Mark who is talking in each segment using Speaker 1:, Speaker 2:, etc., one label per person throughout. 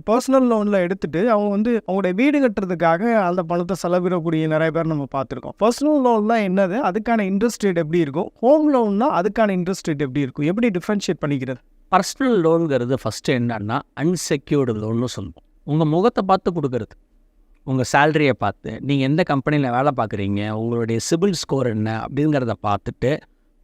Speaker 1: Personal லோனில் எடுத்துட்டு அவங்க வந்து அவங்களுடைய வீடு கட்டுறதுக்காக அந்த பணத்தை செலவிடக்கூடிய நிறைய பேர் நம்ம பார்த்துருக்கோம். பர்சனல் லோன்லாம் என்னது, அதுக்கான இன்ட்ரெஸ்ட் ரேட் எப்படி இருக்கும், ஹோம் லோன்னா அதுக்கான இன்ட்ரெஸ்ட் ரேட் எப்படி இருக்கும், எப்படி டிஃப்ரென்ஷியேட் பண்ணிக்கிறது?
Speaker 2: பர்சனல் லோனுங்கிறது ஃபஸ்ட்டு என்னன்னா அன்செக்யூர்டு லோன்னு சொல்லுவோம். உங்கள் முகத்தை பார்த்து கொடுக்கறது, உங்கள் சேலரியை பார்த்து, நீங்கள் எந்த கம்பெனியில் வேலை பார்க்குறீங்க, உங்களுடைய சிபில் ஸ்கோர் என்ன அப்படிங்கிறத பார்த்துட்டு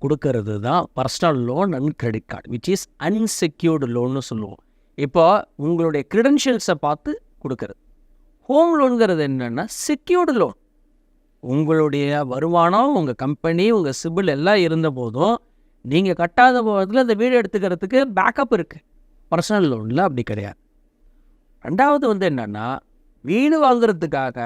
Speaker 2: கொடுக்கறது தான் personal loan and credit card, which is unsecured லோன்னு சொல்லுவோம். இப்போ உங்களுடைய க்ரெடென்ஷியல்ஸை பார்த்து கொடுக்கறது. ஹோம் லோனுங்கிறது என்னென்னா செக்யூர்டு லோன். உங்களுடைய வருமானம், உங்கள் கம்பெனி, உங்கள் சிபில் எல்லாம் இருந்த போதும் நீங்கள் கட்டாத போதில் அந்த வீடு எடுத்துக்கிறதுக்கு பேக்கப் இருக்குது. பர்சனல் லோனில் அப்படி கிடையாது. ரெண்டாவது வந்து என்னென்னா, வீடு வாங்குறதுக்காக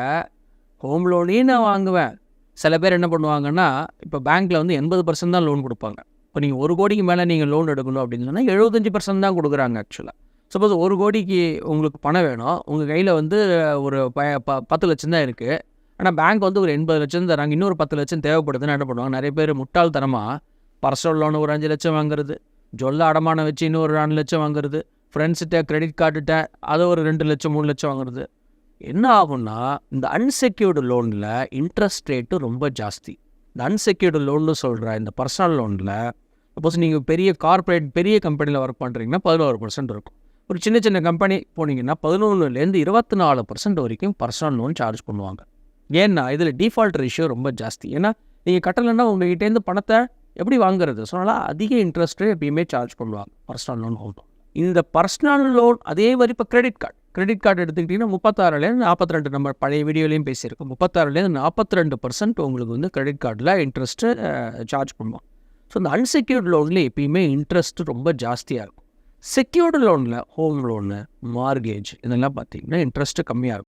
Speaker 2: ஹோம் லோனையும் நான் வாங்குவேன். சில பேர் என்ன பண்ணுவாங்கன்னா, இப்போ பேங்க்கில் வந்து 80% தான் லோன் கொடுப்பாங்க. இப்போ நீங்கள் 1 கோடிக்கு மேலே நீங்கள் லோன் எடுக்கணும் அப்படின்னு சொன்னால் 75% தான் கொடுக்குறாங்க ஆக்சுவலாக. சப்போஸ் 1 கோடிக்கு உங்களுக்கு பணம் வேணும், உங்கள் கையில் வந்து ஒரு 10 லட்சம் தான் இருக்குது. ஆனால் பேங்க் வந்து ஒரு 80 லட்சம் தராங்க, இன்னொரு 10 லட்சம் தேவைப்படுதுன்னு என்ன பண்ணுவாங்க, நிறைய பேர் முட்டாள்தனமாக பர்சனல் லோன் ஒரு 5 லட்சம் வாங்குறது, ஜொல்ல அடமானம் வச்சு இன்னொரு 4 லட்சம் வாங்குறது, ஃப்ரெண்ட்ஸ்கிட்ட கிரெடிட் கார்டுகிட்ட அதை ஒரு 2 லட்சம் 3 லட்சம் வாங்குறது. என்ன ஆகும்னா, இந்த அன்செக்யூர்டு லோனில் இன்ட்ரெஸ்ட் ரேட்டு ரொம்ப ஜாஸ்தி. இந்த அன்செக்யூர்டு லோன்னு சொல்கிற இந்த பர்சனல் லோனில் சப்போஸ் நீங்கள் பெரிய கார்ப்பரேட் பெரிய கம்பெனியில் ஒர்க் பண்ணுறீங்கன்னா 11% இருக்கும். ஒரு சின்ன சின்ன கம்பெனி போனீங்கன்னா 11லேருந்து 24% வரைக்கும் பர்சனல் லோன் சார்ஜ் பண்ணுவாங்க. ஏன்னா இதில் டிஃபால்ட் ரேஷியோ ரொம்ப ஜாஸ்தி. ஏன்னா நீங்கள் கட்டலைன்னா உங்கள்கிட்டேருந்து பணத்தை எப்படி வாங்குறது? ஸோ அதனால் அதிக இன்ட்ரெஸ்ட்டு எப்பயுமே சார்ஜ் பண்ணுவாங்க பர்சனல் லோன் ஹோம் லோன். இந்த பர்சனல் லோன் அதே மாதிரி இப்போ கிரெடிட் கார்டு எடுத்துக்கிட்டிங்கன்னா 36லேருந்து 42, நம்ம பழைய வீடியோலையும் பேசியிருக்கோம், 36லேருந்து 42% உங்களுக்கு வந்து கிரெடிட் கார்டில் இன்ட்ரெஸ்ட்டு சார்ஜ் பண்ணுவோம். ஸோ இந்த அன்செக்யூர்டு லோனில் எப்பயுமே இன்ட்ரெஸ்ட்டு ரொம்ப ஜாஸ்தியாக இருக்கும். செக்யூர்டு லோனில் ஹோம் லோனு, மார்கேஜ் இதெல்லாம் பார்த்திங்கன்னா இன்ட்ரெஸ்ட்டு கம்மியாக இருக்கும்.